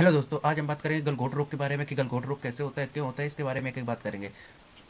Hello दोस्तों, आज हम बात करेंगे गलघोंटू रोग के बारे में कि गलघोंटू रोग कैसे होता है, क्यों होता है, इसके बारे में एक एक बात करेंगे।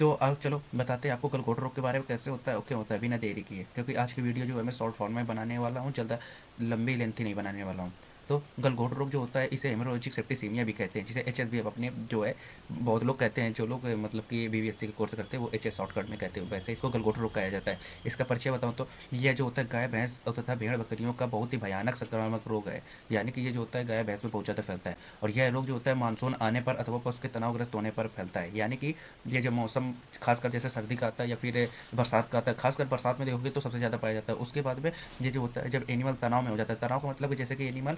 तो अब चलो बताते हैं आपको गलघोंटू रोग के बारे में कैसे होता है और क्यों होता है बिना देरी किए, क्योंकि आज की वीडियो जो है मैं शॉर्ट फॉर्म में बनाने वाला हूँ, ज़्यादा लंबी लेंथी नहीं बनाने वाला हूँ। तो गलघोंटू रोग जो होता है इसे हेमोरेजिक सेप्टिसीमिया भी कहते हैं, जिसे एचएस भी अब अपने जो है बहुत लोग कहते हैं, जो लोग मतलब कि बीबीएससी के कोर्स करते हैं वो एचएस शॉर्टकट में कहते हैं, वैसे इसको गलघोंटू रोग कहा जाता है। इसका परिचय बताऊँ तो यह जो होता है गाय भैंस और तथा भेड़ बकरियों का बहुत ही भयानक संक्रामक रोग है। यानी कि ये जो होता है गाय भैंस में बहुत ज़्यादा फैलता है, और यह रोग जो होता है मानसून आने पर अथवा पशु के तनावग्रस्त होने पर फैलता है। यानी कि ये जब मौसम खासकर जैसे सर्दी का आता है या फिर बरसात का आता है, खासकर बरसात में देखोगे तो सबसे ज़्यादा पाया जाता है। उसके बाद में ये जो होता है जब एनिमल तनाव में हो जाता है, तनाव का मतलब जैसे कि एनिमल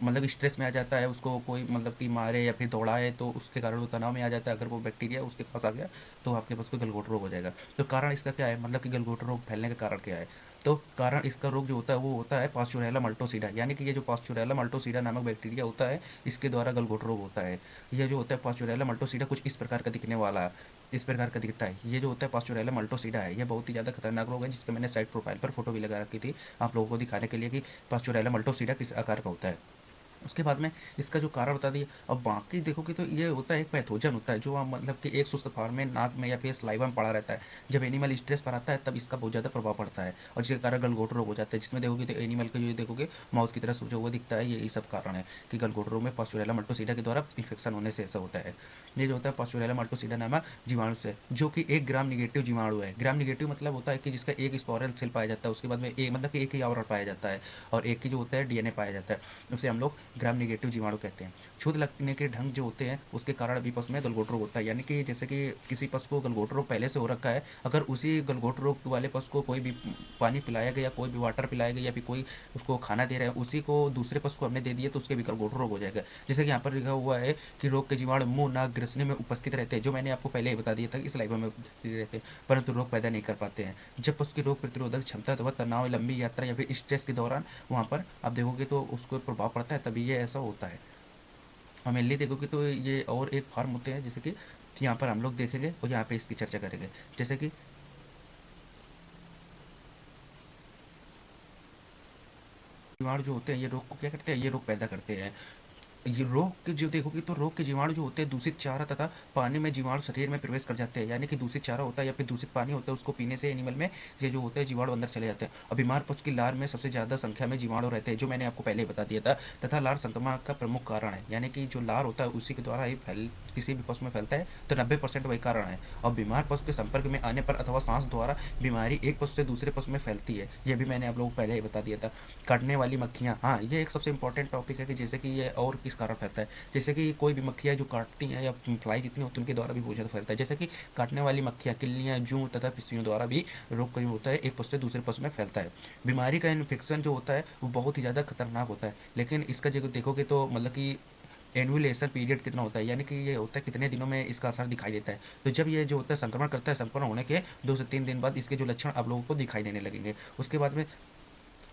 मतलब स्ट्रेस में आ जाता है, उसको कोई मतलब कि मारे या फिर दौड़ाए तो उसके कारण वो तनाव में आ जाता है, अगर वो बैक्टीरिया उसके पास आ गया तो आपके पास कोई गलघोंटू रोग हो जाएगा। तो कारण इसका क्या है, मतलब कि गलघोंटू रोग फैलने का कारण क्या है। तो कारण इसका रोग जो होता है वो होता है पास्चुरेला मल्टोसीडा, यानी कि ये जो पास्चुरेला मल्टोसीडा नामक बैक्टीरिया होता है इसके द्वारा गलघोंटू रोग होता है। यह जो होता है पास्चुरेला मल्टोसीडा कुछ इस प्रकार का दिखने वाला, इस प्रकार का दिखता है। ये जो होता है पास्चुरेला मल्टोसीडा है, यह बहुत ही ज़्यादा खतरनाक रोग है, जिसका मैंने साइड प्रोफाइल पर फोटो भी लगा रखी थी आप लोगों को दिखाने के लिए कि पास्चुरेला मल्टोसीडा किस आकार का होता है। उसके बाद में इसका जो कारण बता दिए। अब बाकी देखोगे तो ये होता है एक पैथोजन होता है, जो मतलब कि एक सुस्त फॉर्म में नाक में या फिर स्लाइवा में पड़ा रहता है। जब एनिमल स्ट्रेस पर आता है तब इसका बहुत ज़्यादा प्रभाव पड़ता है, और जिसके कारण गलघोंटू रोग हो जाता है, जिसमें देखोगे तो एनिमल का जो देखोगे माउथ की तरह सूजा हुआ दिखता है। यही सब कारण है कि गलघोंटू रोग में पास्चुरेला मल्टोसीडा के द्वारा इन्फेक्शन होने से ऐसा होता है। ये जो होता है पास्चुरेला मल्टोसीडा नामक जीवाणु से, जो कि एक ग्राम निगेटिव जीवाणु है। ग्राम निगेटिव मतलब होता है कि जिसका एक स्पोरल सेल पाया जाता है, उसके बाद में एक मतलब कि एक ही आवरण पाया जाता है, और एक ही जो होता है डीएनए पाया जाता है, उसे हम लोग ग्राम निगेटिव जीवाणु कहते हैं। छूत लगने के ढंग जो होते हैं उसके कारण भी पशु में गलघोंटू रोग होता है। यानी कि जैसे कि किसी पशु को गलघोंटू रोग पहले से हो रखा है, अगर उसी गलघोंटू रोग वाले पशु को कोई भी पानी पिलाया गया, कोई भी वाटर पिलाया गया, या फिर कोई उसको खाना दे रहा है, उसी को दूसरे पशु को हमने दे दिया तो उसके भी गलघोंटू रोग हो जाएगा। जैसे कि यहाँ पर लिखा हुआ है कि रोग के जीवाणु मुंह नाक ग्रसनी में उपस्थित रहते हैं, जो मैंने आपको पहले ही बता दिया था कि इस लाइव में उपस्थित रहते हैं, परंतु रोग पैदा नहीं कर पाते हैं। जब पशु की रोग प्रतिरोधक क्षमता अथवा तनाव, लंबी यात्रा या फिर स्ट्रेस के दौरान वहाँ पर आप देखोगे तो उसको प्रभाव पड़ता है, तभी ये ऐसा होता है। और मेनली देखोगे तो ये और एक फार्म होते हैं, जैसे कि यहाँ पर हम लोग देखेंगे और यहाँ पे इसकी चर्चा करेंगे। जैसे कि जीवाणु जो होते हैं ये रोग को क्या करते हैं, ये रोग पैदा करते हैं। ये रोग के जो देखोगे तो रोग के जीवाणु जो होते हैं दूषित चारा तथा पानी में जीवाणु शरीर में प्रवेश कर जाते हैं। यानी कि दूषित चारा होता है या फिर दूषित पानी होता है, उसको पीने से एनिमल में ये जो होते हैं जीवाणु अंदर चले जाते हैं। और बीमार पशु की लार में सबसे ज़्यादा संख्या में जीवाणु रहते हैं, जो मैंने आपको पहले ही बता दिया था, तथा लार संक्रमण का प्रमुख कारण है। यानी कि जो लार होता है उसी के द्वारा ही फैल किसी भी पशु में फैलता है, तो 90% वही कारण है। और बीमार पशु के संपर्क में आने पर अथवा सांस द्वारा बीमारी एक पशु से दूसरे पशु में फैलती है, यह भी मैंने आप लोगों को पहले ही बता दिया था। काटने वाली मक्खियाँ, हाँ ये एक सबसे इंपॉर्टेंट टॉपिक है कि जैसे कि ये और किस कारण फैलता है। जैसे कि कोई भी मक्खियाँ जो काटती हैं या फ्लाई जितनी होती हैं उनके द्वारा भी बहुत ज़्यादा फैलता है। जैसे कि काटने वाली मक्खियाँ, किल्लियाँ, जूं तथा पिस्सियों द्वारा भी रोग जो होता है एक पशु से दूसरे पशु में फैलता है। बीमारी का इन्फेक्शन जो होता है वो बहुत ही ज़्यादा खतरनाक होता है, लेकिन इसका जो देखोगे तो मतलब कि एनुलेशन पीरियड कितना होता है, यानी कि ये होता है कितने दिनों में इसका असर दिखाई देता है। तो जब ये जो होता है संक्रमण करता है, संक्रमण होने के 2 से 3 दिन बाद इसके जो लक्षण आप लोगों को दिखाई देने लगेंगे। उसके बाद में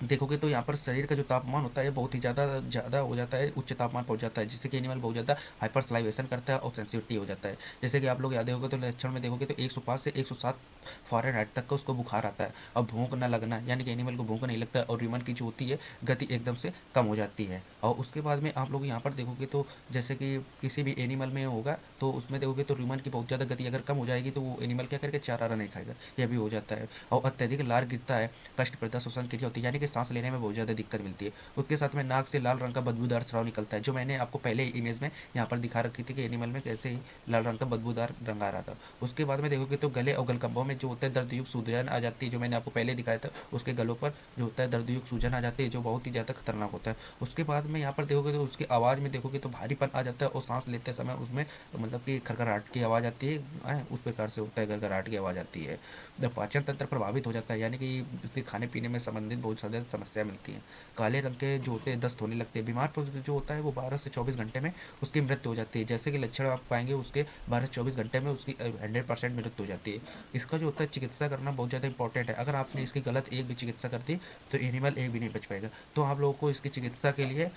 देखोगे तो यहाँ पर शरीर का जो तापमान होता है बहुत ही ज़्यादा ज़्यादा हो जाता है, उच्च तापमान पहुँच जाता है, जिससे कि एनिमल बहुत ज़्यादा हाइपर सलाइवेशन करता है और सेंसिटिविटी हो जाता है। जैसे कि आप लोग याद होगा तो लक्षण में देखोगे तो 105 से 107 फ़ारेनहाइट तक का उसको बुखार आता है, और भूख न लगना, यानी कि एनिमल को भूख नहीं लगता, और ह्यूमन की जो होती है गति एकदम से कम हो जाती है। और उसके बाद में आप लोग यहाँ पर देखोगे तो जैसे कि किसी भी एनिमल में होगा तो उसमें देखोगे तो ह्यूमन की बहुत ज़्यादा गति अगर कम हो जाएगी तो वो एनिमल क्या करके चारा नहीं खाएगा, यह भी हो जाता है। और अत्यधिक लार गिरता है, कष्टप्रदा श्वसन क्रिया होती है, यानी कि सांस लेने में बहुत ज़्यादा दिक्कत मिलती है। उसके साथ में नाक से लाल रंग का बदबूदार स्राव निकलता है, जो मैंने आपको पहले ही इमेज में यहाँ पर दिखा रखी थी कि एनिमल में कैसे ही लाल रंग का बदबूदार रंग आ रहा था। उसके बाद में देखोगे तो गले और गलकंबों में जो होता है दर्दयुक्त सूजन आ जाती है, जो मैंने आपको पहले दिखाया था। उसके गलों पर जो होता है दर्दयुक्त सूजन आ जाती है, जो बहुत ही ज़्यादा खतरनाक होता है। उसके बाद में यहाँ पर देखोगे तो उसकी आवाज़ में देखोगे तो भारीपन आ जाता है, और सांस लेते समय उसमें मतलब कि खरखराहट की आवाज़ आती है, उस प्रकार से होता है, खरखराहट की आवाज़ आती है। जब पाचन तंत्र प्रभावित हो जाता है, यानी कि उसके खाने पीने में संबंधित बहुत ज़्यादा समस्या मिलती है। काले रंग के जो होते हैं दस्त होने लगते हैं। बीमार पशु जो होता है वो 12 से 24 घंटे में उसकी मृत्यु हो जाती है। जैसे कि लक्षण आप पाएंगे उसके 12 से 24 घंटे में उसकी 100% मृत्यु हो जाती है। इसका जो होता है चिकित्सा करना बहुत ज़्यादा इंपॉर्टेंट है। अगर आपने इसकी गलत एक भी चिकित्सा कर दी तो एनिमल एक भी नहीं बच पाएगा। तो आप लोगों को इसकी चिकित्सा के लिए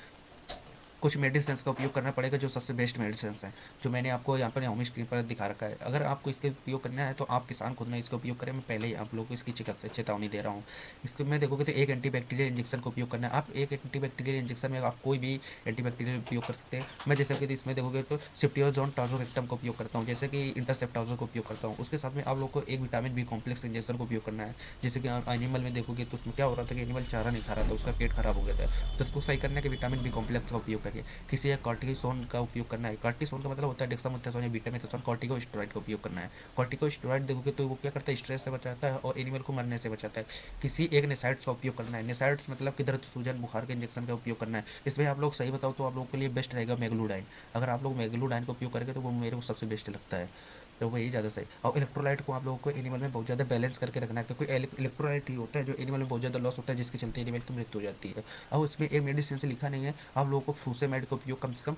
कुछ मेडिसिन का उपयोग करना पड़ेगा जो सबसे बेस्ट मेडिसिन हैं, जो मैंने आपको यहाँ पर होम स्क्रीन पर दिखा रखा है। अगर आपको इसका उपयोग करना है तो आप किसान खुद ना इसका उपयोग करें, मैं पहले ही आप लोगों को इसकी चेतावनी दे रहा हूँ। इसको मैं देखोगे तो एक एंटीबैक्टीरियल इंजेक्शन का उपयोग करना है। आप एक एंटीबैक्टीरियल इंजेक्शन में आप कोई भी एंटीबैक्टीरियल उपयोग कर सकते हैं। मैं जैसे कि इसमें देखोगे तो सिप्टियोजोन टाजोरेक्टम का उपयोग करता हूँ, जैसे कि इंटरसेप्टाजो का उपयोग करता हूँ। उसके साथ में आप लोग को एक विटामिन बी कॉम्प्लेक्स इंजेक्शन का उपयोग करना है। जैसे कि आप एनिमल में देखोगे तो उसमें क्या हो रहा था कि एनिमल चारा नहीं खा रहा था, उसका पेट खराब हो गया था, तो उसको सही करने के विटामिन बी कॉम्प्लेक्स का उपयोग करके किसी एक कॉर्टिसोन का उपयोग करना है। कॉर्टिसोन का मतलब होता है डेक्सामेथासोन या बीटामेथासोन, कॉर्टिकोस्टेरॉइड का उपयोग करना है। कॉर्टिकोस्टेरॉइड देखोगे तो वो क्या करता है, स्ट्रेस से बचाता है और एनिमल को मरने से बचाता है। किसी एक नेसाइड्स का उपयोग करना है। नेसाइड्स मतलब कि दर्द, सूजन, बुखार के इंजेक्शन का उपयोग करना है। इसमें आप लोग सही बताओ तो आप लोगों के लिए बेस्ट रहेगा मेगलूडाइन। अगर आप लोग मेगलूडाइन का उपयोग करेंगे तो वो मेरे को सबसे बेस्ट लगता है, तो वही ज़्यादा सही। और इलेक्ट्रोलाइट को आप लोगों को एनिमल में बहुत ज़्यादा बैलेंस करके रखना है, क्योंकि इलेक्ट्रोलाइट ही होता है जो एनिमल में बहुत ज़्यादा लॉस होता है, जिसके चलते एनिमल की मृत्यु हो जाती है। और उसमें एक मेडिसिन से लिखा नहीं है, आप लोगों को फ्रूसेमाइड का उपयोग कम से कम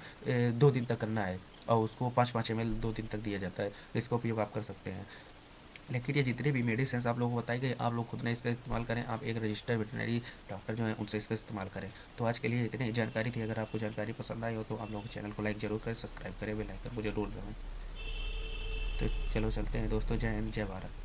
2 दिन तक करना है, और उसको 5-5 ml 2 दिन तक दिया जाता है। इसका उपयोग आप कर सकते हैं। लेकिन ये जितने भी मेडिसिन आप लोगों को बताई गई, आप लोग खुद ने इसका इस्तेमाल करें। आप एक रजिस्टर्ड वेटनरी डॉक्टर जो है उनसे इसका इस्तेमाल करें। तो आज के लिए इतनी जानकारी थी। अगर आपको जानकारी पसंद आई हो तो आप लोग चैनल को लाइक ज़रूर करें, सब्सक्राइब करें, बेल आइकन को जरूर दबाएं। तो चलो चलते हैं दोस्तों, जय हिंद, जय भारत।